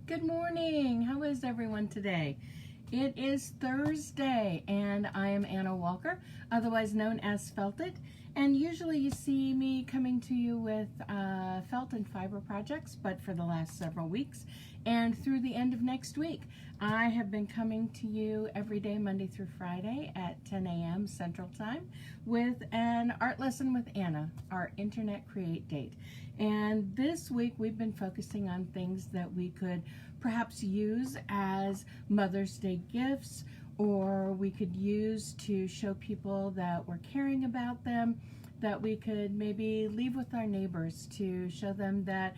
Good morning. How is everyone today? It is Thursday and I am Anna Walker, otherwise known as Felted, and usually you see me coming to you with felt and fiber projects, but for the last several weeks and through the end of next week, I have been coming to you every day, Monday through Friday at 10 a.m. Central Time with an art lesson with Anna, our internet create date. And this week we've been focusing on things that we could perhaps use as Mother's Day gifts, or we could use to show people that we're caring about them, that we could maybe leave with our neighbors to show them that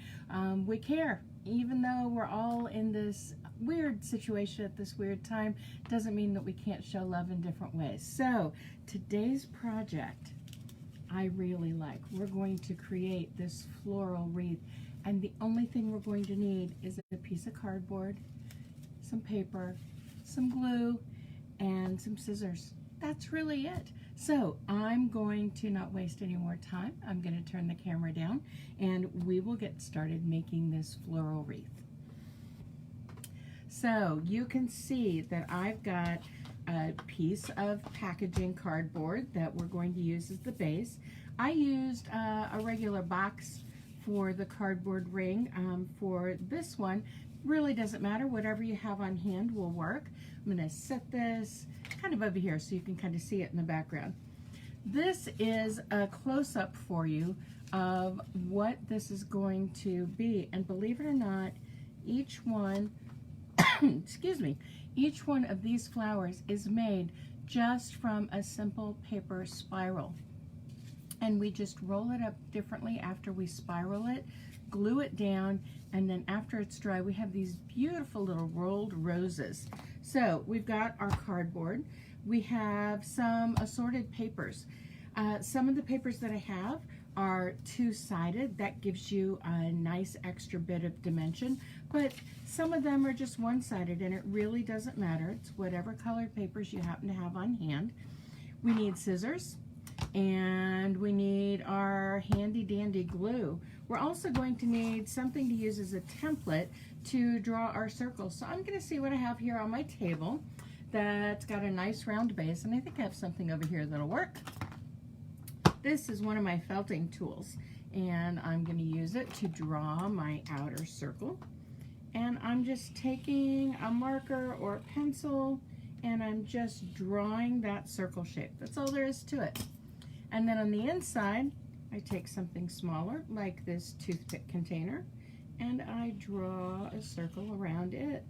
we care. Even though we're all in this weird situation at this weird time, doesn't mean that we can't show love in different ways. So today's project I really like. We're going to create this floral wreath, and the only thing we're going to need is a piece of cardboard, some paper, some glue, and some scissors. That's really it. So I'm going to not waste any more time. I'm going to turn the camera down and we will get started making this floral wreath. So you can see that I've got a piece of packaging cardboard that we're going to use as the base. I used a regular box for the cardboard ring. For this one, really doesn't matter. Whatever you have on hand will work. I'm going to set this kind of over here so you can kind of see it in the background. This is a close-up for you of what this is going to be, and believe it or not, each one excuse me, each one of these flowers is made just from a simple paper spiral. And we just roll it up differently after we spiral it, glue it down, and then after it's dry, we have these beautiful little rolled roses. So we've got our cardboard. We have some assorted papers. Some of the papers that I have are two-sided. That gives you a nice extra bit of dimension, but some of them are just one-sided, and it really doesn't matter. It's whatever colored papers you happen to have on hand. We need scissors, and we need our handy-dandy glue. We're also going to need something to use as a template to draw our circles. So I'm going to see what I have here on my table that's got a nice round base, and I think I have something over here that'll work. This is one of my felting tools, and I'm going to use it to draw my outer circle. And I'm just taking a marker or a pencil, and I'm just drawing that circle shape. That's all there is to it. And then on the inside, I take something smaller, like this toothpick container, and I draw a circle around it.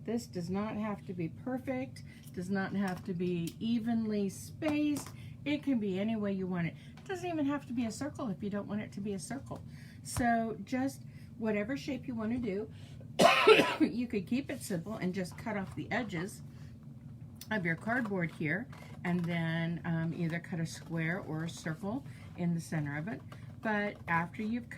This does not have to be perfect, does not have to be evenly spaced. It can be any way you want it. It doesn't even have to be a circle if you don't want it to be a circle. So just whatever shape you want to do. You could keep it simple and just cut off the edges of your cardboard here, and then either cut a square or a circle in the center of it. But after you've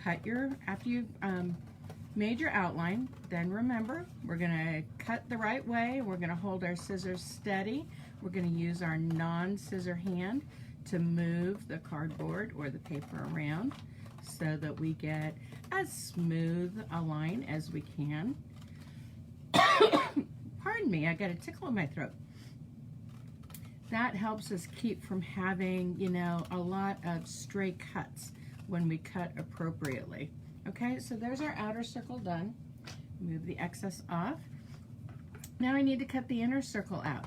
made your outline, then remember, we're gonna cut the right way. We're gonna hold our scissors steady. We're gonna use our non-scissor hand to move the cardboard or the paper around so that we get as smooth a line as we can. Pardon me, I got a tickle in my throat. That helps us keep from having, you know, a lot of stray cuts when we cut appropriately. Okay, so there's our outer circle done. Move the excess off. Now I need to cut the inner circle out.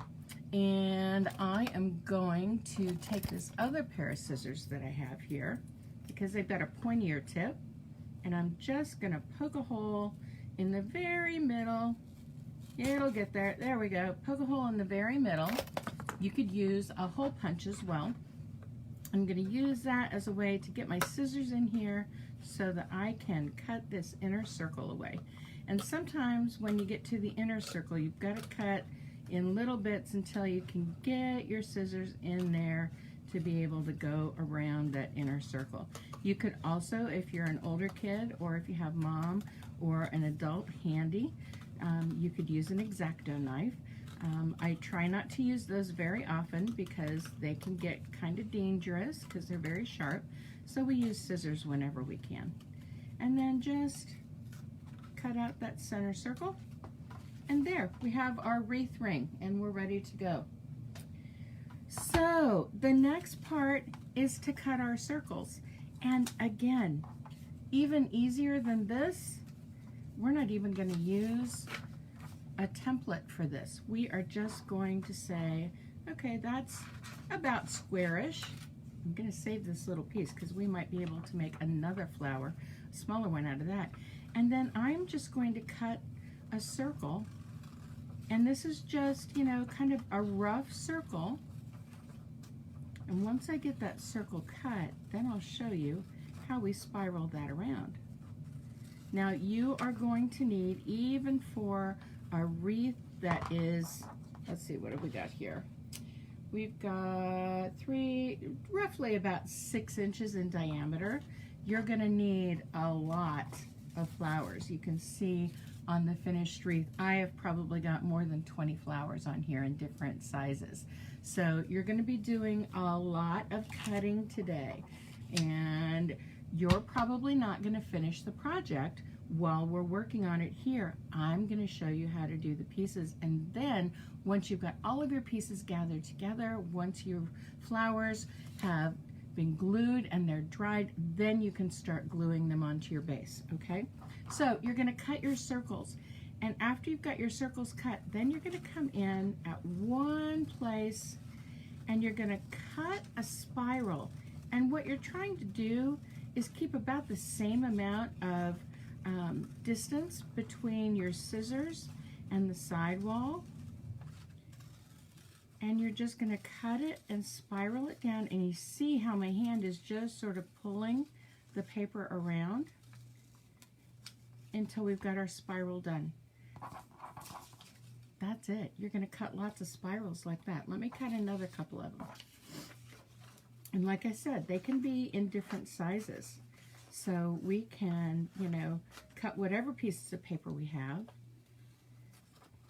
And I am going to take this other pair of scissors that I have here, because they've got a pointier tip, and I'm just going to poke a hole in the very middle. It'll get there. There we go. Poke a hole in the very middle. You could use a hole punch as well. I'm going to use that as a way to get my scissors in here so that I can cut this inner circle away. And sometimes when you get to the inner circle, you've got to cut in little bits until you can get your scissors in there to be able to go around that inner circle. You could also, if you're an older kid or if you have mom or an adult handy, you could use an X-Acto knife. I try not to use those very often because they can get kind of dangerous because they're very sharp. So we use scissors whenever we can. And then just cut out that center circle. And there, we have our wreath ring, and we're ready to go. So the next part is to cut our circles. And again, even easier than this, we're not even going to use a template for this. We are just going to say, okay, that's about squarish. I'm going to save this little piece because we might be able to make another flower, a smaller one out of that. And then I'm just going to cut a circle. And this is just, you know, kind of a rough circle. And once I get that circle cut, then I'll show you how we spiral that around. Now you are going to need, even for a wreath that is, let's see, what have we got here? We've got roughly about 6 inches in diameter. You're gonna need a lot of flowers. You can see on the finished wreath, I have probably got more than 20 flowers on here in different sizes. So you're gonna be doing a lot of cutting today. And you're probably not gonna finish the project while we're working on it here. I'm gonna show you how to do the pieces, and then once you've got all of your pieces gathered together, once your flowers have been glued and they're dried, then you can start gluing them onto your base, okay? So you're gonna cut your circles, and after you've got your circles cut, then you're gonna come in at one place and you're gonna cut a spiral. And what you're trying to do is keep about the same amount of distance between your scissors and the sidewall. And you're just going to cut it and spiral it down, and you see how my hand is just sort of pulling the paper around until we've got our spiral done. That's it. You're going to cut lots of spirals like that. Let me cut another couple of them. And like I said, they can be in different sizes. So we can, you know, cut whatever pieces of paper we have.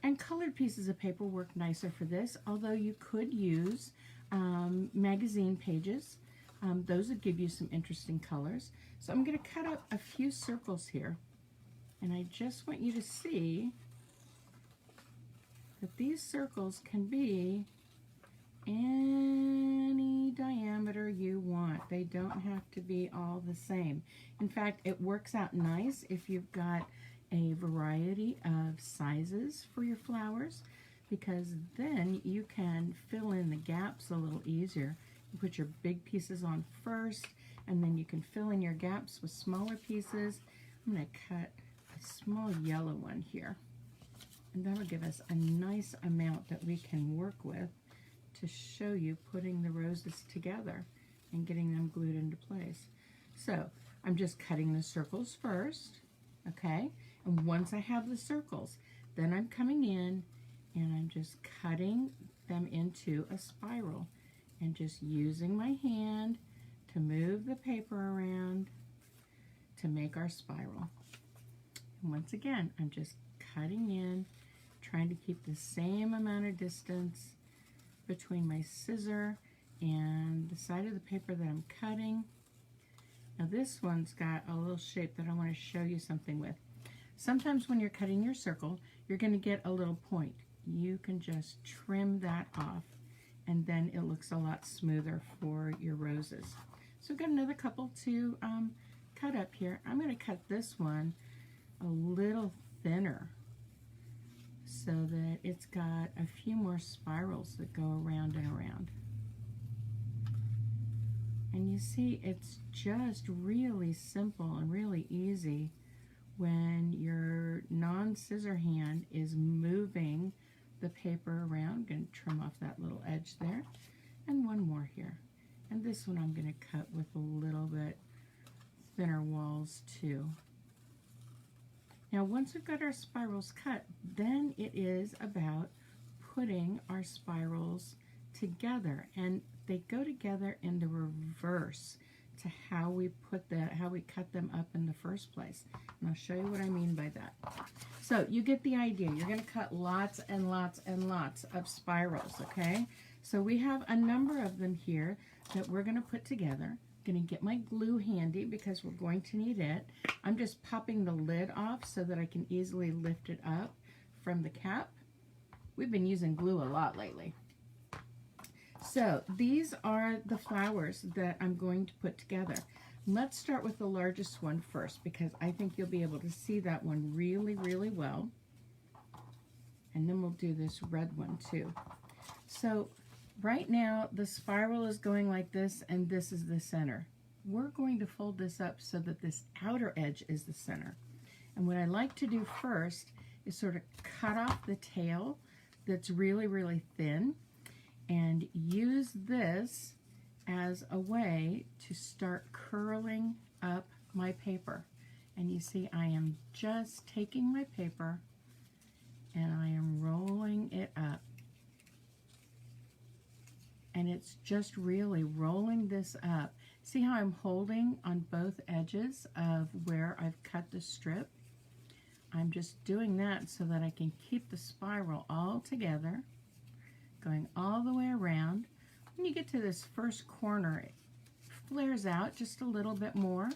And colored pieces of paper work nicer for this, although you could use magazine pages. Those would give you some interesting colors. So I'm going to cut up a few circles here. And I just want you to see that these circles can be any diameter you want. They don't have to be all the same. In fact, it works out nice if you've got a variety of sizes for your flowers, because then you can fill in the gaps a little easier. You put your big pieces on first, and then you can fill in your gaps with smaller pieces. I'm going to cut a small yellow one here, and that'll give us a nice amount that we can work with to show you putting the roses together and getting them glued into place. So I'm just cutting the circles first, okay? And once I have the circles, then I'm coming in and I'm just cutting them into a spiral and just using my hand to move the paper around to make our spiral. And once again, I'm just cutting in, trying to keep the same amount of distance between my scissor and the side of the paper that I'm cutting. Now this one's got a little shape that I want to show you something with. Sometimes when you're cutting your circle, you're going to get a little point. You can just trim that off, and then it looks a lot smoother for your roses. So we've got another couple to cut up here. I'm going to cut this one a little thinner so that it's got a few more spirals that go around and around. And you see, it's just really simple and really easy when your non-scissor hand is moving the paper around. I'm going to trim off that little edge there, and one more here. And this one I'm going to cut with a little bit thinner walls too. Now once we've got our spirals cut, then it is about putting our spirals together, and they go together in the reverse to how we cut them up in the first place. And I'll show you what I mean by that. So you get the idea. You're going to cut lots and lots and lots of spirals, okay? So we have a number of them here that we're going to put together. going to get my glue handy because we're going to need it. I'm just popping the lid off so that I can easily lift it up from the cap. We've been using glue a lot lately. So these are the flowers that I'm going to put together. Let's start with the largest one first because I think you'll be able to see that one really, really well. And then we'll do this red one too. So right now the spiral is going like this and this is the center. We're going to fold this up so that this outer edge is the center. And what I like to do first is sort of cut off the tail that's really, really thin and use this as a way to start curling up my paper. And you see I am just taking my paper and I am rolling it up. And it's just really rolling this up. See how I'm holding on both edges of where I've cut the strip? I'm just doing that so that I can keep the spiral all together, going all the way around. When you get to this first corner, it flares out just a little bit more,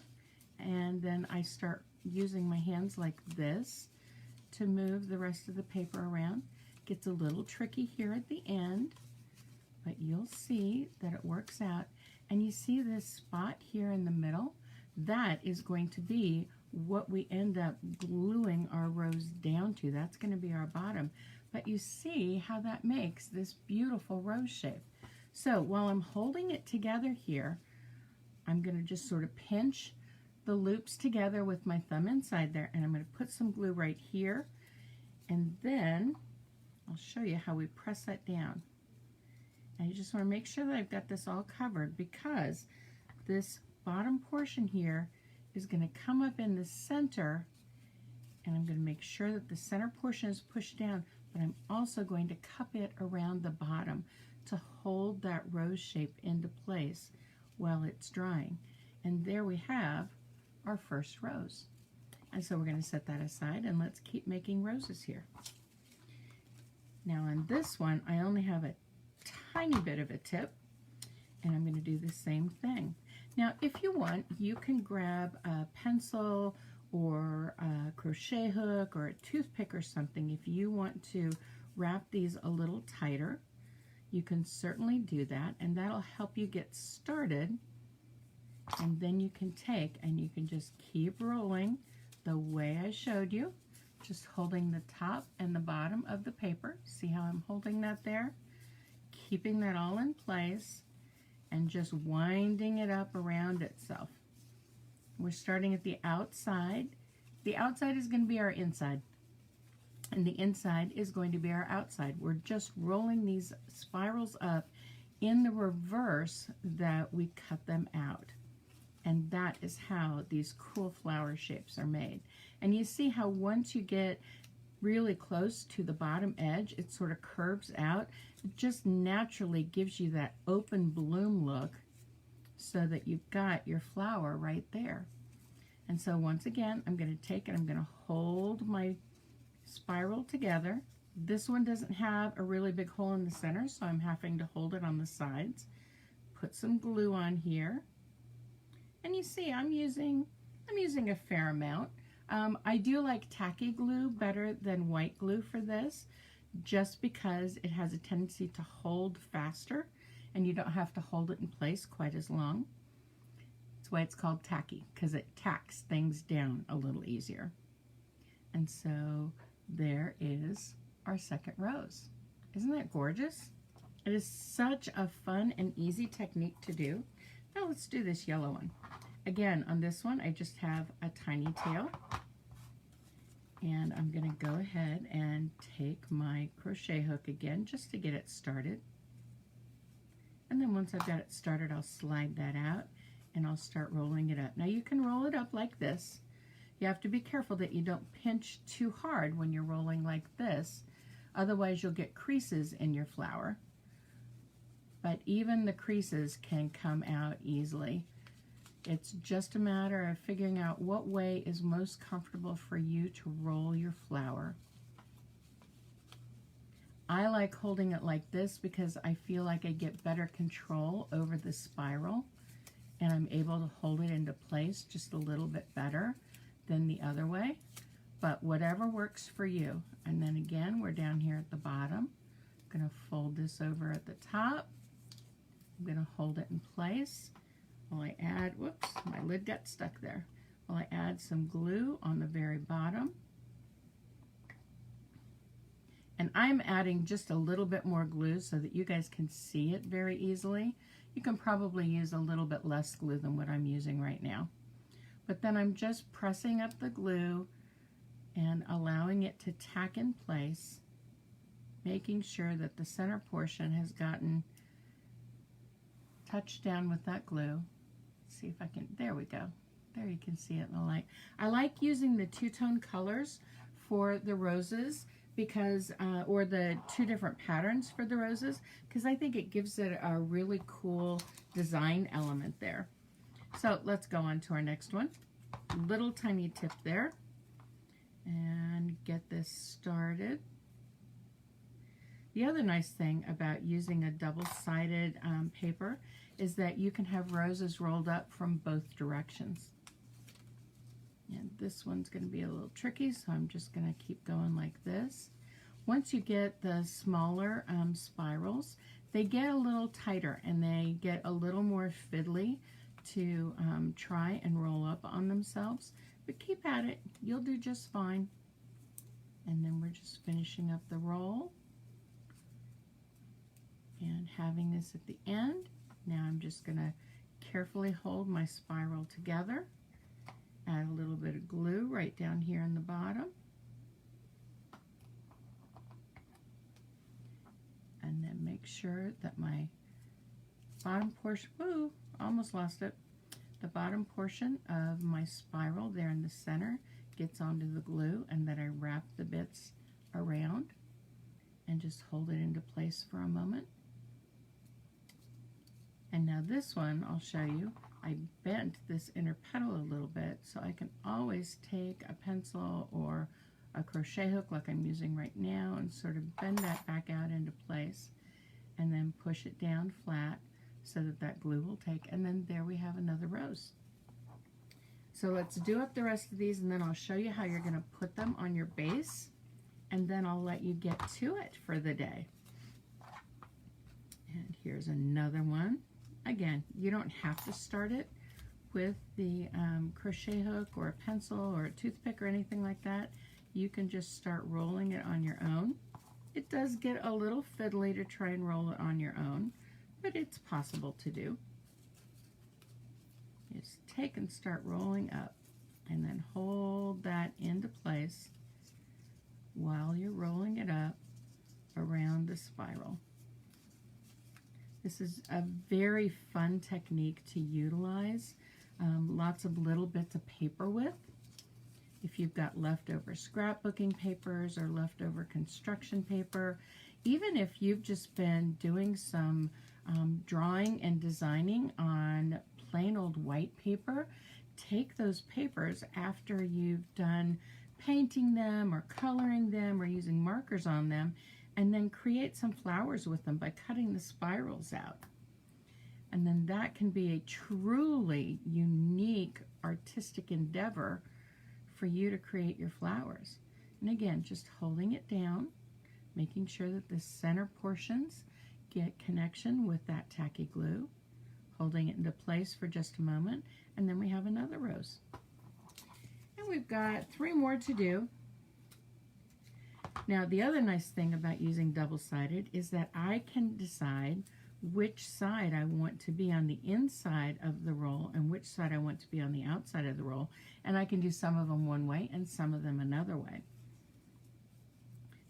and then I start using my hands like this to move the rest of the paper around. Gets a little tricky here at the end, but you'll see that it works out. And you see this spot here in the middle? That is going to be what we end up gluing our rose down to. That's going to be our bottom. But you see how that makes this beautiful rose shape. So while I'm holding it together here, I'm going to just sort of pinch the loops together with my thumb inside there, and I'm going to put some glue right here, and then I'll show you how we press that down. And you just want to make sure that I've got this all covered, because this bottom portion here is going to come up in the center, and I'm going to make sure that the center portion is pushed down, but I'm also going to cup it around the bottom to hold that rose shape into place while it's drying. And there we have our first rose. And so we're going to set that aside, and let's keep making roses here. Now on this one, I only have a tiny bit of a tip, and I'm going to do the same thing. Now if you want, you can grab a pencil or a crochet hook or a toothpick or something. If you want to wrap these a little tighter, you can certainly do that, and that'll help you get started. And then you can take and you can just keep rolling the way I showed you, just holding the top and the bottom of the paper. See how I'm holding that there? Keeping that all in place and just winding it up around itself. We're starting at the outside. The outside is going to be our inside, and the inside is going to be our outside. We're just rolling these spirals up in the reverse that we cut them out. And that is how these cool flower shapes are made. And you see how once you get really close to the bottom edge, it sort of curves out. It just naturally gives you that open bloom look so that you've got your flower right there. And so once again, I'm going to take it, I'm going to hold my spiral together. This one doesn't have a really big hole in the center, so I'm having to hold it on the sides. Put some glue on here. And you see I'm using a fair amount. I do like tacky glue better than white glue for this, just because it has a tendency to hold faster and you don't have to hold it in place quite as long. That's why it's called tacky, because it tacks things down a little easier. And so there is our second rose. Isn't that gorgeous? It is such a fun and easy technique to do. Now let's do this yellow one. Again, on this one, I just have a tiny tail. And I'm going to go ahead and take my crochet hook again just to get it started. And then once I've got it started, I'll slide that out and I'll start rolling it up. Now you can roll it up like this. You have to be careful that you don't pinch too hard when you're rolling like this. Otherwise you'll get creases in your flower. But even the creases can come out easily. It's just a matter of figuring out what way is most comfortable for you to roll your flower. I like holding it like this because I feel like I get better control over the spiral, and I'm able to hold it into place just a little bit better than the other way, but whatever works for you. And then again, we're down here at the bottom. I'm going to fold this over at the top. I'm going to hold it in place while I add, whoops, my lid got stuck there. While I add some glue on the very bottom. And I'm adding just a little bit more glue so that you guys can see it very easily. You can probably use a little bit less glue than what I'm using right now. But then I'm just pressing up the glue and allowing it to tack in place, making sure that the center portion has gotten touched down with that glue. Let's see if I can, there we go. There you can see it in the light. I like using the two-tone colors for the roses because, or the two different patterns for the roses, because I think it gives it a really cool design element there. So let's go on to our next one. Little tiny tip there. And get this started. The other nice thing about using a double-sided paper is that you can have roses rolled up from both directions. And this one's going to be a little tricky, so I'm just going to keep going like this. Once you get the smaller spirals, they get a little tighter and they get a little more fiddly to try and roll up on themselves. But keep at it, you'll do just fine. And then we're just finishing up the roll and having this at the end. Now I'm just going to carefully hold my spiral together. Add a little bit of glue right down here in the bottom. And then make sure that my bottom portion, whoo, almost lost it. The bottom portion of my spiral there in the center gets onto the glue, and then I wrap the bits around and just hold it into place for a moment. And now this one, I'll show you, I bent this inner petal a little bit, so I can always take a pencil or a crochet hook like I'm using right now and sort of bend that back out into place and then push it down flat so that that glue will take, and then there we have another rose. So let's do up the rest of these, and then I'll show you how you're going to put them on your base, and then I'll let you get to it for the day. And here's another one. Again, you don't have to start it with the crochet hook or a pencil or a toothpick or anything like that. You can just start rolling it on your own. It does get a little fiddly to try and roll it on your own, but it's possible to do. Just take and start rolling up and then hold that into place while you're rolling it up around the spiral. This is a very fun technique to utilize lots of little bits of paper with. If you've got leftover scrapbooking papers or leftover construction paper, even if you've just been doing some drawing and designing on plain old white paper, take those papers after you've done painting them or coloring them or using markers on them, and then create some flowers with them by cutting the spirals out. And then that can be a truly unique artistic endeavor for you to create your flowers. And again, just holding it down, making sure that the center portions get connection with that tacky glue, holding it into place for just a moment, and then we have another rose. And we've got 3 more to do. Now, the other nice thing about using double-sided is that I can decide which side I want to be on the inside of the roll and which side I want to be on the outside of the roll. And I can do some of them one way and some of them another way.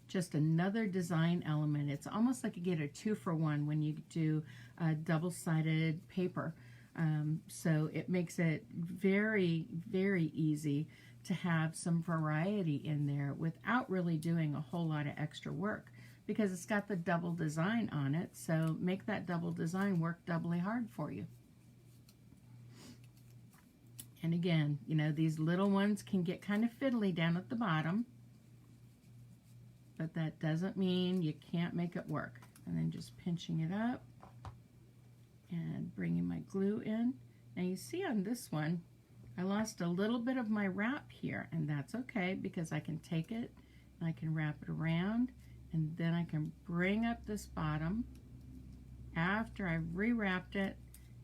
Just another design element. It's almost like you get a 2-for-1 when you do double-sided paper. So it makes it very, very easy to have some variety in there without really doing a whole lot of extra work, because it's got the double design on it, so make that double design work doubly hard for you. And again, you know, these little ones can get kind of fiddly down at the bottom, but that doesn't mean you can't make it work. And then just pinching it up and bringing my glue in Now you see on this one, I lost a little bit of my wrap here, and that's okay because I can take it and I can wrap it around, and then I can bring up this bottom after I've rewrapped it,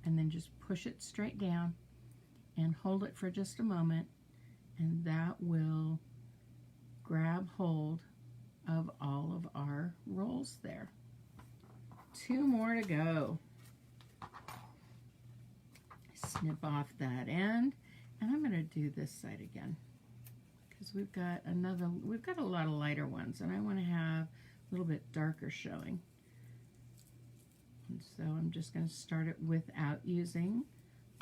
and then just push it straight down and hold it for just a moment, and that will grab hold of all of our rolls there. 2 more to go. Snip off that end, and I'm going to do this side again because we've got a lot of lighter ones, and I want to have a little bit darker showing. And so I'm just going to start it without using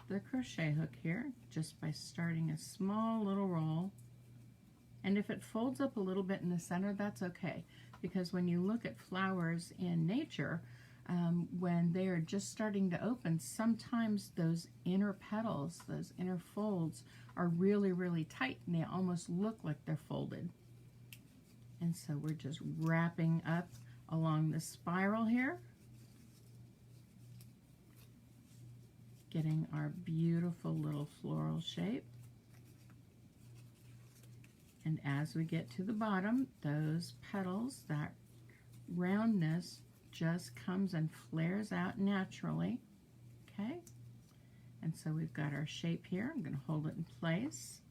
the crochet hook here, just by starting a small little roll. And if it folds up a little bit in the center, that's okay, because when you look at flowers in nature, when they are just starting to open, sometimes those inner petals, those inner folds, are really, really tight, and they almost look like they're folded. And so we're just wrapping up along the spiral here, getting our beautiful little floral shape. And as we get to the bottom, those petals, that roundness just comes and flares out naturally. Okay? And so we've got our shape here. I'm going to hold it in place.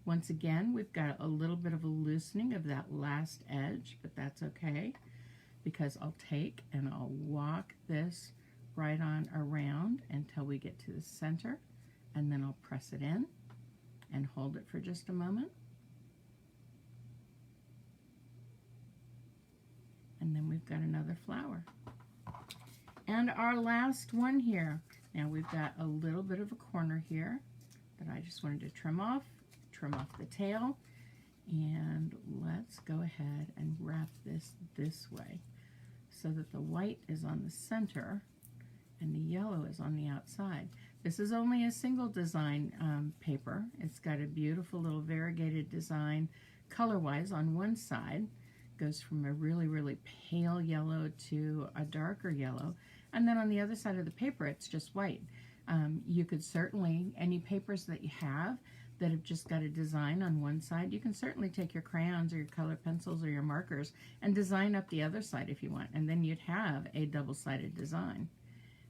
Once again, we've got a little bit of a loosening of that last edge, but that's okay, because I'll take and I'll walk this right on around until we get to the center, and then I'll press it in and hold it for just a moment. And then we've got another flower. And our last one here. Now we've got a little bit of a corner here that I just wanted to trim off the tail. And let's go ahead and wrap this way so that the white is on the center and the yellow is on the outside. This is only a single design paper. It's got a beautiful little variegated design color-wise on one side. Goes from a really, really pale yellow to a darker yellow. And then on the other side of the paper, it's just white. You could certainly, any papers that you have that have just got a design on one side, you can certainly take your crayons or your colored pencils or your markers and design up the other side if you want. And then you'd have a double-sided design.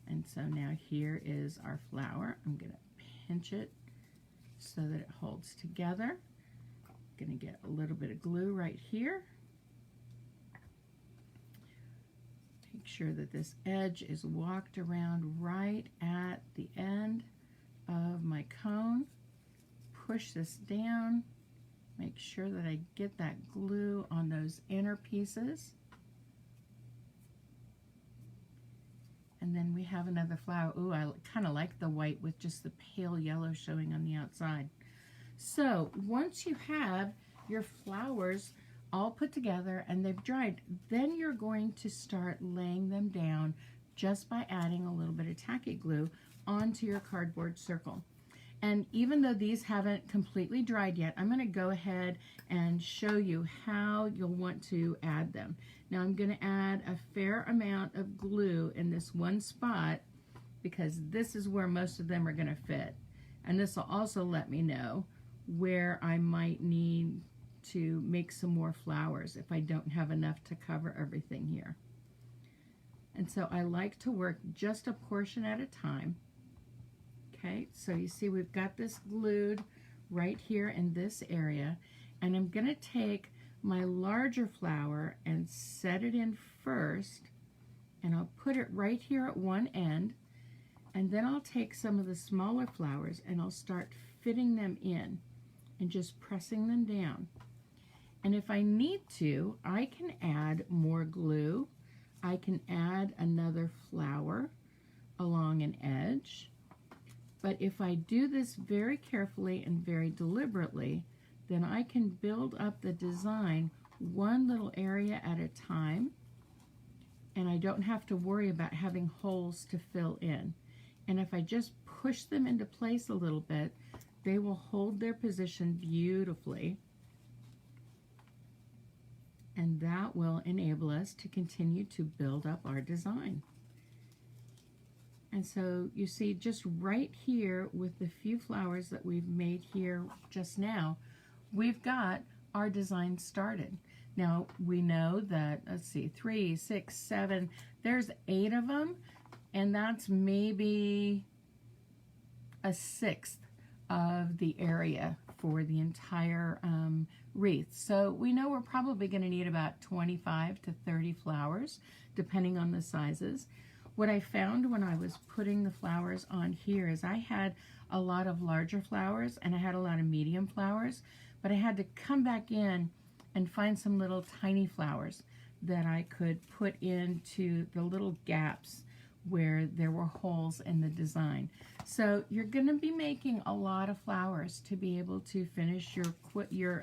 And so now here is our flower. I'm going to pinch it so that it holds together. I'm going to get a little bit of glue right here. Make sure that this edge is walked around right at the end of my cone. Push this down. Make sure that I get that glue on those inner pieces. And then we have another flower. Ooh, I kind of like the white with just the pale yellow showing on the outside. So once you have your flowers all put together and they've dried, then you're going to start laying them down just by adding a little bit of tacky glue onto your cardboard circle. And even though these haven't completely dried yet, I'm going to go ahead and show you how you'll want to add them. Now I'm going to add a fair amount of glue in this one spot because this is where most of them are going to fit. And this will also let me know where I might need to make some more flowers if I don't have enough to cover everything here. And so I like to work just a portion at a time. Okay, so you see we've got this glued right here in this area, and I'm going to take my larger flower and set it in first, and I'll put it right here at one end, and then I'll take some of the smaller flowers and I'll start fitting them in and just pressing them down. And if I need to, I can add more glue. I can add another flower along an edge. But if I do this very carefully and very deliberately, then I can build up the design one little area at a time, and I don't have to worry about having holes to fill in. And if I just push them into place a little bit, they will hold their position beautifully, and that will enable us to continue to build up our design. And so you see just right here with the few flowers that we've made here just now, we've got our design started. Now we know that, let's see, 3, 6, 7, there's 8 of them, and that's maybe a sixth of the area for the entire wreath. So we know we're probably going to need about 25 to 30 flowers, depending on the sizes. What I found when I was putting the flowers on here is I had a lot of larger flowers and I had a lot of medium flowers, but I had to come back in and find some little tiny flowers that I could put into the little gaps where there were holes in the design. So you're going to be making a lot of flowers to be able to finish your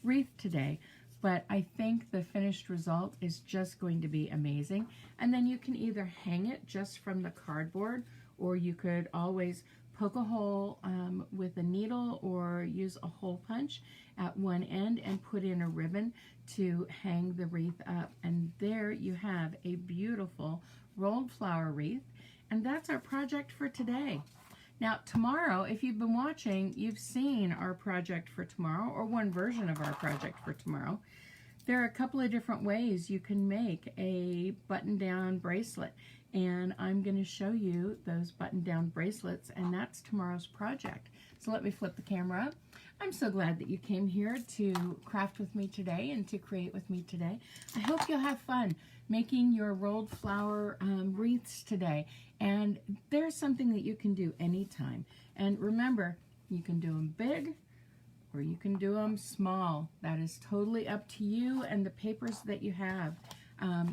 wreath today. But I think the finished result is just going to be amazing. And then you can either hang it just from the cardboard, or you could always poke a hole with a needle or use a hole punch at one end and put in a ribbon to hang the wreath up. And there you have a beautiful rolled flower wreath. And that's our project for today. Now tomorrow, if you've been watching, you've seen our project for tomorrow, or one version of our project for tomorrow. There are a couple of different ways you can make a button-down bracelet, and I'm going to show you those button-down bracelets, and that's tomorrow's project. So let me flip the camera up. I'm so glad that you came here to craft with me today and to create with me today. I hope you'll have fun making your rolled flower wreaths today. And there's something that you can do anytime. And remember, you can do them big or you can do them small. That is totally up to you and the papers that you have.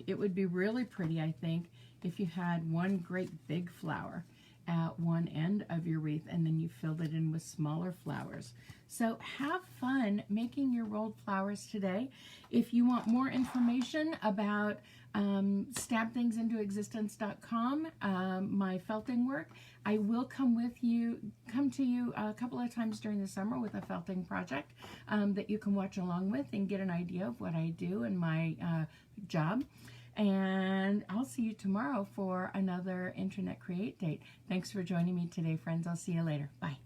It would be really pretty, I think, if you had one great big flower at one end of your wreath and then you filled it in with smaller flowers. So have fun making your rolled flowers today. If you want more information about stampthingsintoexistence.com, my felting work, I will come to you a couple of times during the summer with a felting project that you can watch along with and get an idea of what I do in my job. And I'll see you tomorrow for another Internet Create Date. Thanks for joining me today, friends. I'll see you later. Bye.